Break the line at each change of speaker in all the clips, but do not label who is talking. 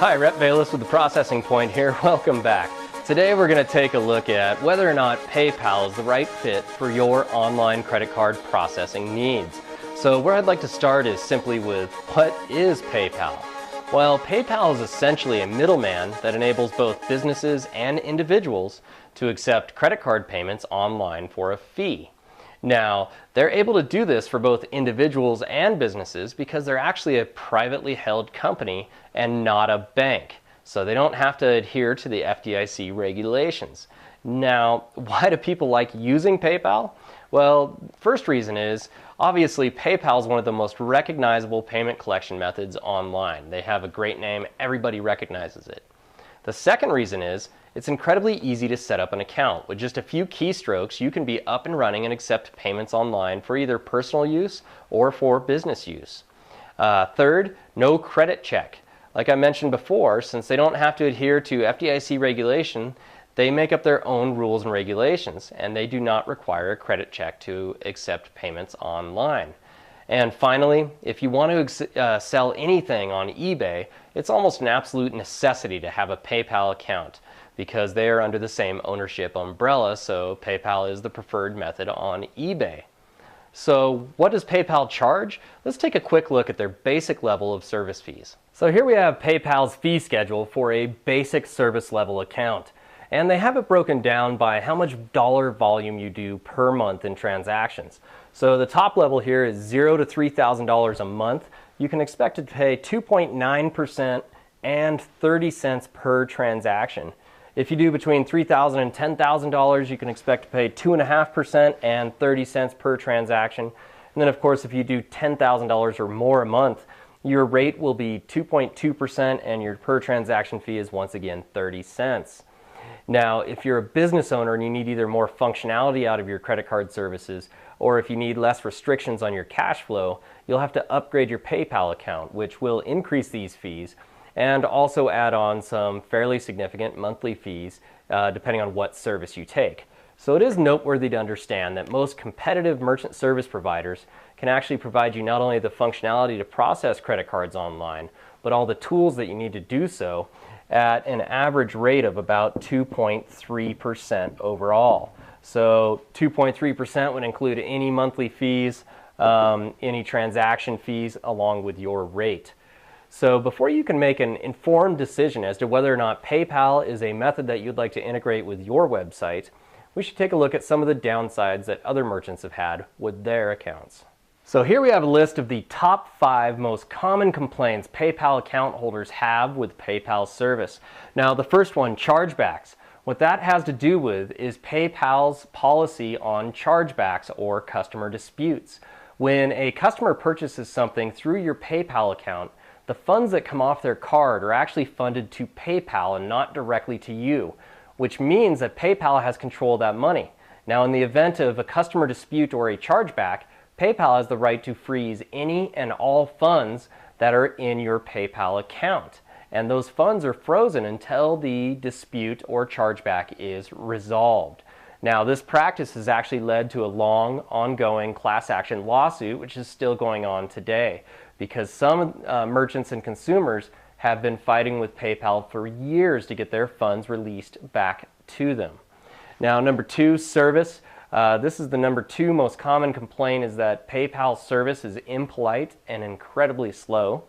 Hi, Rep Bayless with the Processing Point here. Welcome back. Today we're going to take a look at whether or not PayPal is the right fit for your online credit card processing needs. So where I'd like to start is simply with, what is PayPal? Well, PayPal is essentially a middleman that enables both businesses and individuals to accept credit card payments online for a fee. Now, they're able to do this for both individuals and businesses because they're actually a privately held company and not a bank. So they don't have to adhere to the FDIC regulations. Now, why do people like using PayPal? Well, first reason is, obviously PayPal is one of the most recognizable payment collection methods online. They have a great name, everybody recognizes it. The second reason is, it's incredibly easy to set up an account. With just a few keystrokes, you can be up and running and accept payments online for either personal use or for business use. Third, no credit check. Like I mentioned before, since they don't have to adhere to FDIC regulation, they make up their own rules and regulations, and they do not require a credit check to accept payments online. And finally, if you want to sell anything on eBay, it's almost an absolute necessity to have a PayPal account because they are under the same ownership umbrella, so PayPal is the preferred method on eBay. So what does PayPal charge? Let's take a quick look at their basic level of service fees. So here we have PayPal's fee schedule for a basic service level account. And they have it broken down by how much dollar volume you do per month in transactions. So the top level here is $0 to $3,000 a month. You can expect to pay 2.9% and 30 cents per transaction. If you do between $3,000 and $10,000, you can expect to pay 2.5% and 30 cents per transaction. And then of course, if you do $10,000 or more a month, your rate will be 2.2% and your per transaction fee is once again 30 cents. Now, if you're a business owner and you need either more functionality out of your credit card services, or if you need less restrictions on your cash flow, you'll have to upgrade your PayPal account, which will increase these fees, and also add on some fairly significant monthly fees depending on what service you take. So it is noteworthy to understand that most competitive merchant service providers can actually provide you not only the functionality to process credit cards online, but all the tools that you need to do so at an average rate of about 2.3% overall. So 2.3% would include any monthly fees, any transaction fees, along with your rate. So before you can make an informed decision as to whether or not PayPal is a method that you'd like to integrate with your website, we should take a look at some of the downsides that other merchants have had with their accounts. So here we have a list of the top 5 most common complaints PayPal account holders have with PayPal's service. Now the first one, chargebacks. What that has to do with is PayPal's policy on chargebacks or customer disputes. When a customer purchases something through your PayPal account, the funds that come off their card are actually funded to PayPal and not directly to you, which means that PayPal has control of that money. Now in the event of a customer dispute or a chargeback, PayPal has the right to freeze any and all funds that are in your PayPal account. And those funds are frozen until the dispute or chargeback is resolved. Now this practice has actually led to a long, ongoing class action lawsuit, which is still going on today, because some merchants and consumers have been fighting with PayPal for years to get their funds released back to them. Now number 2, service. This is the number 2 most common complaint, is that PayPal service is impolite and incredibly slow.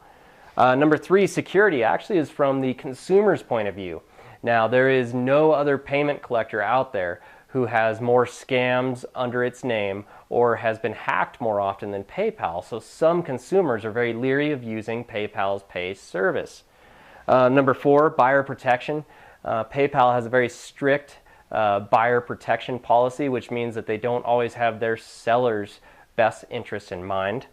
Number 3, security, actually is from the consumer's point of view. Now there is no other payment collector out there who has more scams under its name or has been hacked more often than PayPal, so some consumers are very leery of using PayPal's Pay service. Number 4, buyer protection. PayPal has a very strict buyer protection policy, which means that they don't always have their sellers' best interest in mind.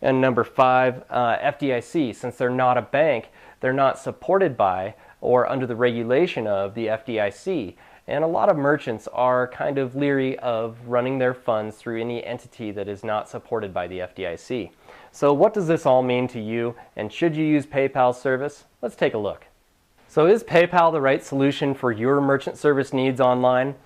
And number 5, FDIC. Since they're not a bank, they're not supported by or under the regulation of the FDIC. And a lot of merchants are kind of leery of running their funds through any entity that is not supported by the FDIC. So what does this all mean to you, and should you use PayPal's service? Let's take a look. So is PayPal the right solution for your merchant service needs online?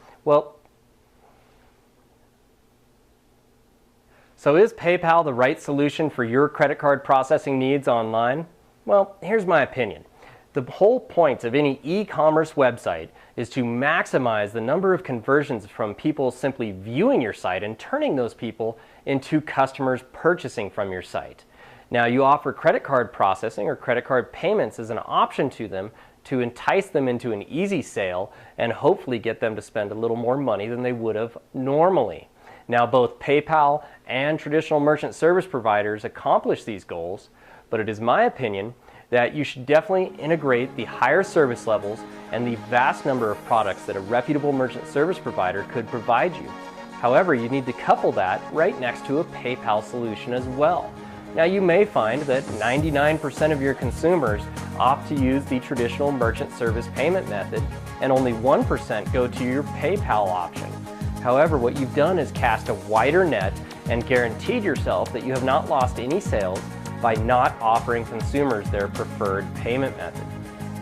So is PayPal the right solution for your credit card processing needs online? Well, here's my opinion. The whole point of any e-commerce website is to maximize the number of conversions from people simply viewing your site and turning those people into customers purchasing from your site. Now, you offer credit card processing or credit card payments as an option to them to entice them into an easy sale and hopefully get them to spend a little more money than they would have normally. Now, both PayPal and traditional merchant service providers accomplish these goals, but it is my opinion that you should definitely integrate the higher service levels and the vast number of products that a reputable merchant service provider could provide you. However, you need to couple that right next to a PayPal solution as well. Now, you may find that 99% of your consumers opt to use the traditional merchant service payment method and only 1% go to your PayPal option. However, what you've done is cast a wider net and guaranteed yourself that you have not lost any sales by not offering consumers their preferred payment method.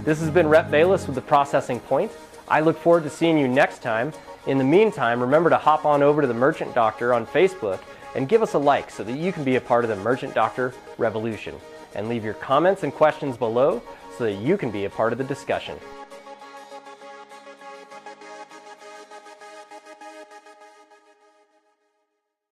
This has been Rep Bayless with The Processing Point. I look forward to seeing you next time. In the meantime, remember to hop on over to the Merchant Doctor on Facebook and give us a like so that you can be a part of the Merchant Doctor revolution. And leave your comments and questions below so that you can be a part of the discussion.